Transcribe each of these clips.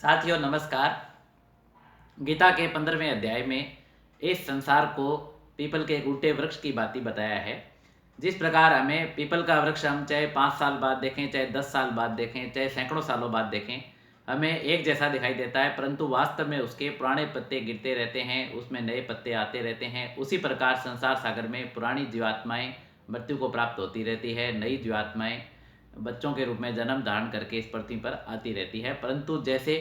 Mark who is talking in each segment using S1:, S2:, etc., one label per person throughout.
S1: साथियों नमस्कार। गीता के 15वें अध्याय में इस संसार को पीपल के एक उल्टे वृक्ष की भांति बताया है। जिस प्रकार हमें पीपल का वृक्ष हम चाहे 5 साल बाद देखें, चाहे 10 साल बाद देखें, चाहे सैकड़ों सालों बाद देखें, हमें एक जैसा दिखाई देता है, परंतु वास्तव में उसके पुराने पत्ते गिरते रहते हैं, उसमें नए पत्ते आते रहते हैं। उसी प्रकार संसार सागर में पुरानी जीवात्माएं मृत्यु को प्राप्त होती रहती है, नई जीवात्माएं बच्चों के रूप में जन्म धारण करके इस पृथ्वी पर आती रहती है। परंतु जैसे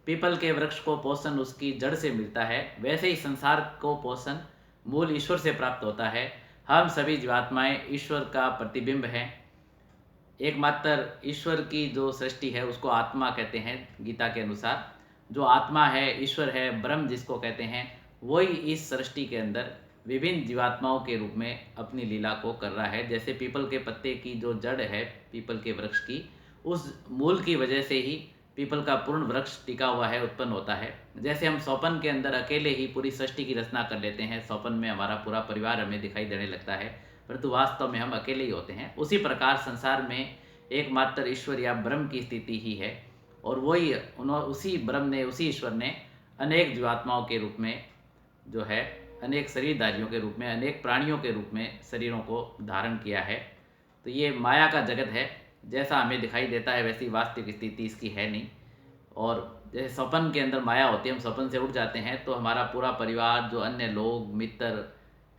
S1: पीपल के वृक्ष को पोषण उसकी जड़ से मिलता है, वैसे ही संसार को पोषण मूल ईश्वर से प्राप्त होता है। हम सभी जीवात्माएं ईश्वर का प्रतिबिंब हैं। एकमात्र ईश्वर की जो सृष्टि है उसको आत्मा कहते हैं गीता के अनुसार। जो आत्मा है, ईश्वर है, ब्रह्म जिसको कहते हैं, वही इस सृष्टि के अंदर विभिन्न जीवात्माओं के रूप में अपनी लीला को कर रहा है। जैसे पीपल के पत्ते की जो जड़ है पीपल के वृक्ष की, उस मूल की वजह से ही पीपल का पूर्ण वृक्ष टिका हुआ है, उत्पन्न होता है। जैसे हम स्वप्न के अंदर अकेले ही पूरी सृष्टि की रचना कर लेते हैं, स्वप्न में हमारा पूरा परिवार हमें दिखाई देने लगता है, परंतु वास्तव में हम अकेले ही होते हैं। उसी प्रकार संसार में एकमात्र ईश्वर या ब्रह्म की स्थिति ही है, और वही उसी ब्रह्म ने, उसी ईश्वर ने अनेक जीवात्माओं के रूप में जो है, अनेक शरीरधारियों के रूप में, अनेक प्राणियों के रूप में शरीरों को धारण किया है। तो ये माया का जगत है, जैसा हमें दिखाई देता है वैसी वास्तविक स्थिति इसकी है नहीं। और जैसे स्वप्न के अंदर माया होती है, हम स्वप्न से उठ जाते हैं तो हमारा पूरा परिवार, जो अन्य लोग, मित्र,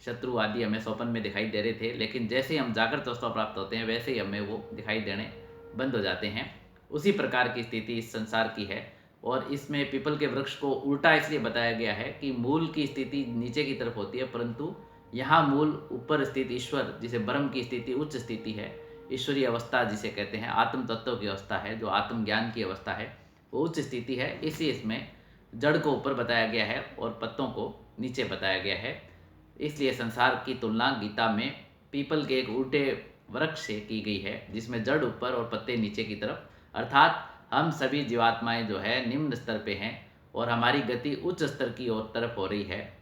S1: शत्रु आदि हमें स्वप्न में दिखाई दे रहे थे, लेकिन जैसे ही हम जागृत अवस्था प्राप्त होते हैं वैसे ही हमें वो दिखाई देने बंद हो जाते हैं। उसी प्रकार की स्थिति इस संसार की है। और इसमें पीपल के वृक्ष को उल्टा इसलिए बताया गया है कि मूल की स्थिति नीचे की तरफ होती है, परंतु यहाँ मूल ऊपर स्थित ईश्वर, जिसे ब्रह्म की स्थिति उच्च स्थिति है, ईश्वरीय अवस्था जिसे कहते हैं, आत्म तत्व की अवस्था है, जो आत्मज्ञान की अवस्था है, वो उच्च स्थिति है। इसलिए इसमें जड़ को ऊपर बताया गया है और पत्तों को नीचे बताया गया है। इसलिए संसार की तुलना गीता में पीपल के एक उल्टे वृक्ष से की गई है, जिसमें जड़ ऊपर और पत्ते नीचे की तरफ। अर्थात हम सभी जीवात्माएं जो है निम्न स्तर पे हैं और हमारी गति उच्च स्तर की ओर तरफ हो रही है।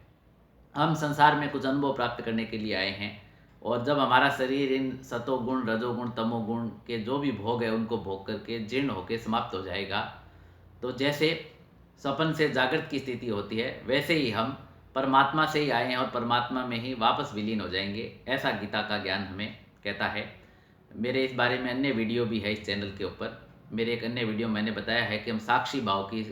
S1: हम संसार में कुछ अनुभव प्राप्त करने के लिए आए हैं, और जब हमारा शरीर इन सतोगुण, रजोगुण, तमोगुण के जो भी भोग है उनको भोग करके जीर्ण होकर समाप्त हो जाएगा, तो जैसे स्वप्न से जागृत की स्थिति होती है, वैसे ही हम परमात्मा से ही आए हैं और परमात्मा में ही वापस विलीन हो जाएंगे, ऐसा गीता का ज्ञान हमें कहता है। मेरे इस बारे में अन्य वीडियो भी है इस चैनल के ऊपर। मेरे एक अन्य वीडियो मैंने बताया है कि हम साक्षी भाव की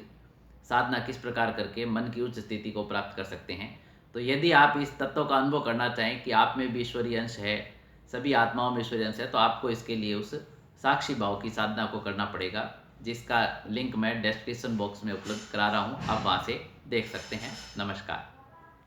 S1: साधना किस प्रकार करके मन की उच्च स्थिति को प्राप्त कर सकते हैं। तो यदि आप इस तत्व का अनुभव करना चाहें कि आप में भी ईश्वरीय अंश है, सभी आत्माओं में ईश्वरीय अंश है, तो आपको इसके लिए उस साक्षी भाव की साधना को करना पड़ेगा, जिसका लिंक मैं डिस्क्रिप्शन बॉक्स में उपलब्ध करा रहा हूँ। आप वहाँ से देख सकते हैं। नमस्कार।